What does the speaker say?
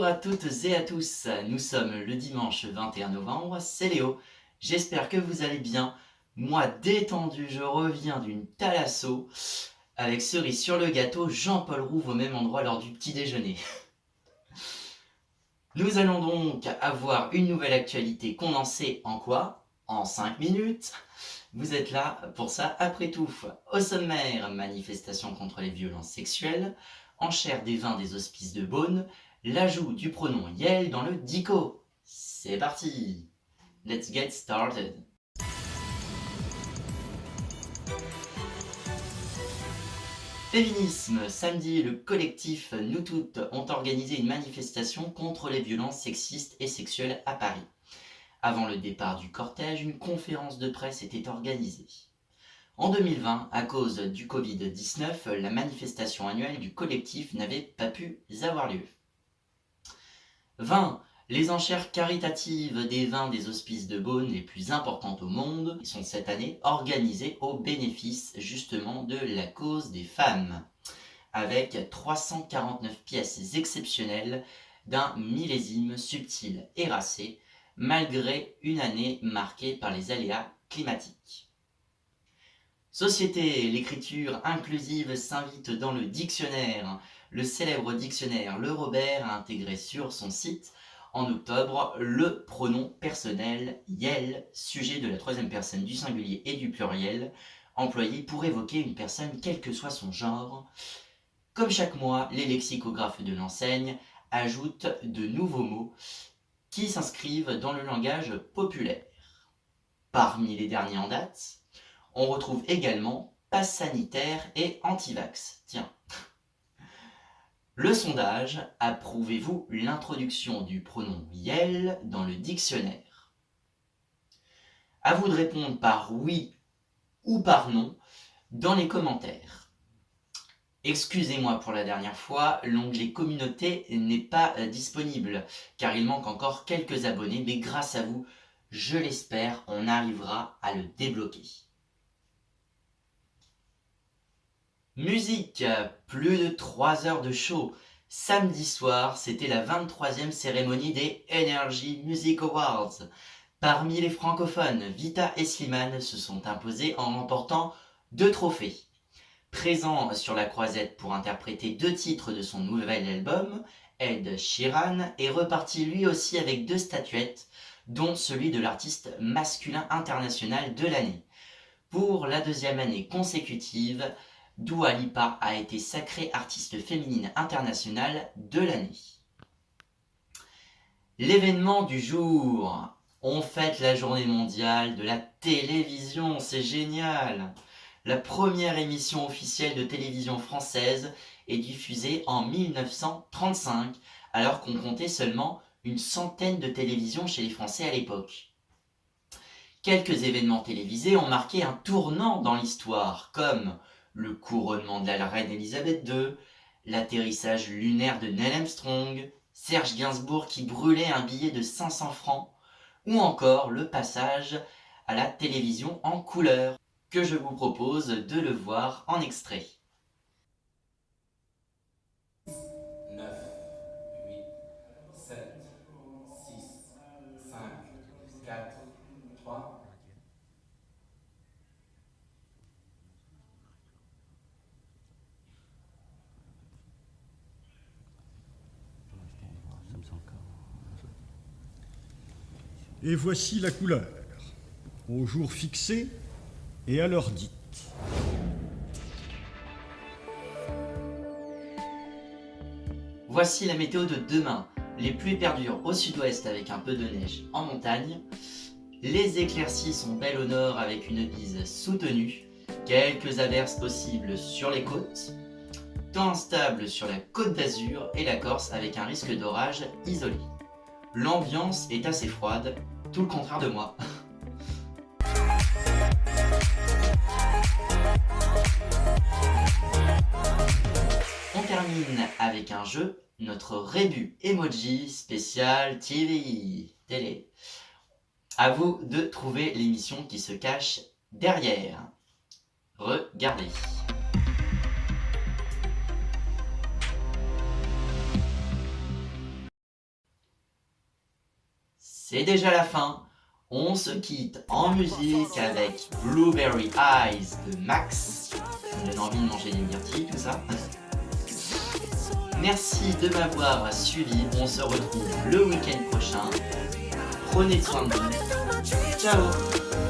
Bonjour à toutes et à tous, nous sommes le dimanche 21 novembre, c'est Léo, j'espère que vous allez bien. Moi détendu, je reviens d'une thalasso avec cerise sur le gâteau, Jean-Paul Rouve au même endroit lors du petit déjeuner. Nous allons donc avoir une nouvelle actualité condensée en quoi? En 5 minutes. Vous êtes là pour ça après tout. Au sommaire, manifestation contre les violences sexuelles, enchère des vins des hospices de Beaune, l'ajout du pronom Yel dans le dico. C'est parti. Let's get started. Féminisme. Samedi, le collectif Nous Toutes ont organisé une manifestation contre les violences sexistes et sexuelles à Paris. Avant le départ du cortège, une conférence de presse était organisée. En 2020, à cause du Covid-19, la manifestation annuelle du collectif n'avait pas pu avoir lieu. 20. Les enchères caritatives des vins des hospices de Beaune les plus importantes au monde sont cette année organisées au bénéfice justement de la cause des femmes, avec 349 pièces exceptionnelles d'un millésime subtil et racé, malgré une année marquée par les aléas climatiques. Société, l'écriture inclusive s'invite dans le dictionnaire. Le célèbre dictionnaire Le Robert a intégré sur son site en octobre le pronom personnel Yel, sujet de la troisième personne du singulier et du pluriel, employé pour évoquer une personne quel que soit son genre. Comme chaque mois, les lexicographes de l'enseigne ajoutent de nouveaux mots qui s'inscrivent dans le langage populaire. Parmi les derniers en date, on retrouve également passe sanitaire et anti-vax. Tiens. Le sondage, approuvez-vous l'introduction du pronom Yel dans le dictionnaire? À vous de répondre par oui ou par non dans les commentaires. Excusez-moi pour la dernière fois, l'onglet communauté n'est pas disponible car il manque encore quelques abonnés, mais grâce à vous, je l'espère, on arrivera à le débloquer. Musique, plus de 3 heures de show. Samedi soir, c'était la 23e cérémonie des Energy Music Awards. Parmi les francophones, Vita et Slimane se sont imposés en remportant 2 trophées. Présent sur la croisette pour interpréter 2 titres de son nouvel album, Ed Sheeran est reparti lui aussi avec 2 statuettes, dont celui de l'artiste masculin international de l'année. Pour la 2e année consécutive, Dua Lipa a été sacrée artiste féminine internationale de l'année. L'événement du jour. On fête la journée mondiale de la télévision, c'est génial. La première émission officielle de télévision française est diffusée en 1935, alors qu'on comptait seulement une centaine de télévisions chez les Français à l'époque. Quelques événements télévisés ont marqué un tournant dans l'histoire, comme le couronnement de la reine Elisabeth II, l'atterrissage lunaire de Neil Armstrong, Serge Gainsbourg qui brûlait un billet de 500 francs, ou encore le passage à la télévision en couleur, que je vous propose de le voir en extrait. 9, 8, 7, 6, 5, 4, 3. Et voici la couleur, au jour fixé et à l'heure dite. Voici la météo de demain. Les pluies perdurent au sud-ouest avec un peu de neige en montagne. Les éclaircies sont belles au nord avec une bise soutenue. Quelques averses possibles sur les côtes. Temps instable sur la côte d'Azur et la Corse avec un risque d'orage isolé. L'ambiance est assez froide, tout le contraire de moi. On termine avec un jeu, notre Rébus Emoji spécial télé. À vous de trouver l'émission qui se cache derrière. Regardez. c'est déjà la fin. On se quitte en musique avec Blueberry Eyes de Max. Ça me donne envie de manger des myrtilles, tout ça. Merci de m'avoir suivi. On se retrouve le week-end prochain. Prenez soin de vous. Ciao!